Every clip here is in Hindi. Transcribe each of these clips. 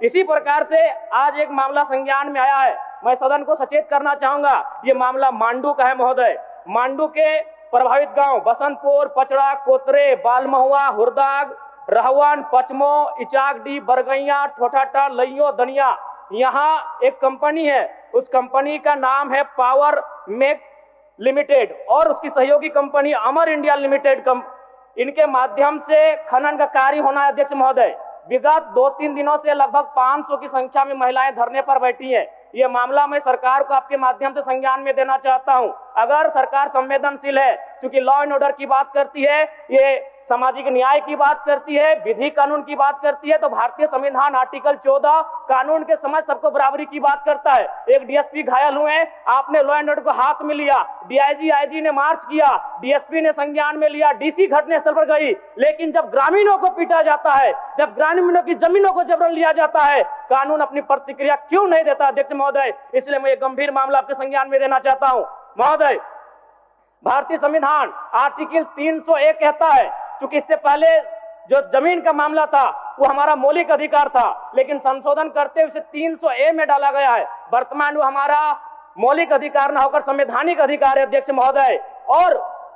इसी प्रकार से आज एक मामला संज्ञान में आया है, मैं सदन को सचेत करना चाहूंगा। ये मामला मांडू का है महोदय। मांडू के प्रभावित गांव बसंतपुर, पचड़ा, कोतरे, बालमहुआ, हुरदाग, रहवान, पचमो, इचाकडी, बरगैया, ठोठाटा, लइयो, दनिया, यहाँ एक कंपनी है। उस कंपनी का नाम है पावर मेक लिमिटेड और उसकी सहयोगी कंपनी अमर इंडिया लिमिटेड। इनके माध्यम से खनन का कार्य होना है अध्यक्ष महोदय। विगत 2-3 दिनों से लगभग 500 की संख्या में महिलाएं धरने पर बैठी हैं। ये मामला मैं सरकार को आपके माध्यम से संज्ञान में देना चाहता हूं। अगर सरकार संवेदनशील है, क्योंकि लॉ एंड ऑर्डर की बात करती है, ये सामाजिक न्याय की बात करती है, विधि कानून की बात करती है, तो भारतीय संविधान आर्टिकल 14 कानून के समझ सबको बराबरी की बात करता है। एक डीएसपी घायल हुए, आपने लॉ एंड ऑर्डर को हाथ में लिया, डीआईजी आईजी ने मार्च किया, डीएसपी ने संज्ञान में लिया, डीसी घटनास्थल पर गई, लेकिन जब ग्रामीणों को पीटा जाता है, जब ग्रामीणों की जमीनों को जबरन लिया जाता है, कानून अपनी प्रतिक्रिया क्यों नहीं देता अध्यक्ष महोदय? इसलिए मैं एक गंभीर मामला आपके संज्ञान में देना चाहता हूं महोदय। भारतीय संविधान आर्टिकल 301 कहता है, क्योंकि इससे पहले जो जमीन का मामला था वो हमारा मौलिक अधिकार था, लेकिन संशोधन करते हुए 300A में डाला गया है। वर्तमान वो हमारा मौलिक अधिकार ना होकर संवैधानिक अधिकार है अध्यक्ष महोदय। और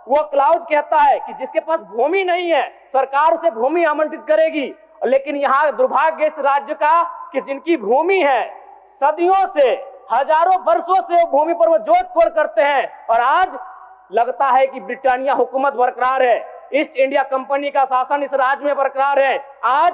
वो क्लाउज कहता है कि जिसके पास भूमि नहीं है सरकार उसे भूमि आवंटित करेगी, लेकिन यहाँ दुर्भाग्य इस राज्य का कि जिनकी भूमि है सदियों से, हजारों वर्षों से वो भूमि पर वो जोत तोड़ करते हैं, और आज लगता है कि ब्रिटानिया हुकूमत बरकरार है, ईस्ट इंडिया कंपनी का शासन इस राज्य में बरकरार है। आज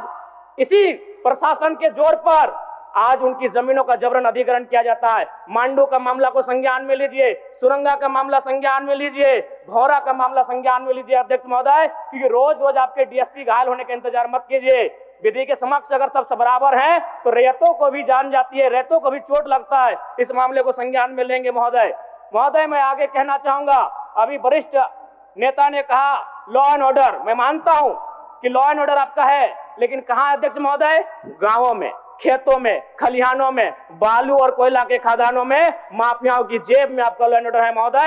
इसी प्रशासन के जोर पर आज उनकी जमीनों का जबरन अधिग्रहण किया जाता है। मांडू का मामला को संज्ञान में लीजिए, सुरंगा का मामला संज्ञान में लीजिए, भौरा का मामला संज्ञान में लीजिए अध्यक्ष महोदय, क्योंकि रोज रोज आपके डीएसपी घायल होने का इंतजार मत कीजिए। विधि के समक्ष अगर सब बराबर हैं तो रैयतों को भी जान जाती है, रैयतों को भी चोट लगता है। इस मामले को संज्ञान में लेंगे महोदय। महोदय मैं आगे कहना चाहूंगा, अभी वरिष्ठ नेता ने कहा लॉ एंड ऑर्डर, मैं मानता हूं कि लॉ एंड ऑर्डर आपका है, लेकिन कहां अध्यक्ष महोदय? गांवों में, खेतों में, खलिहानों में, बालू और कोयला के खदानों में, माफियाओं की जेब में आपका लॉ एंड ऑर्डर है महोदय।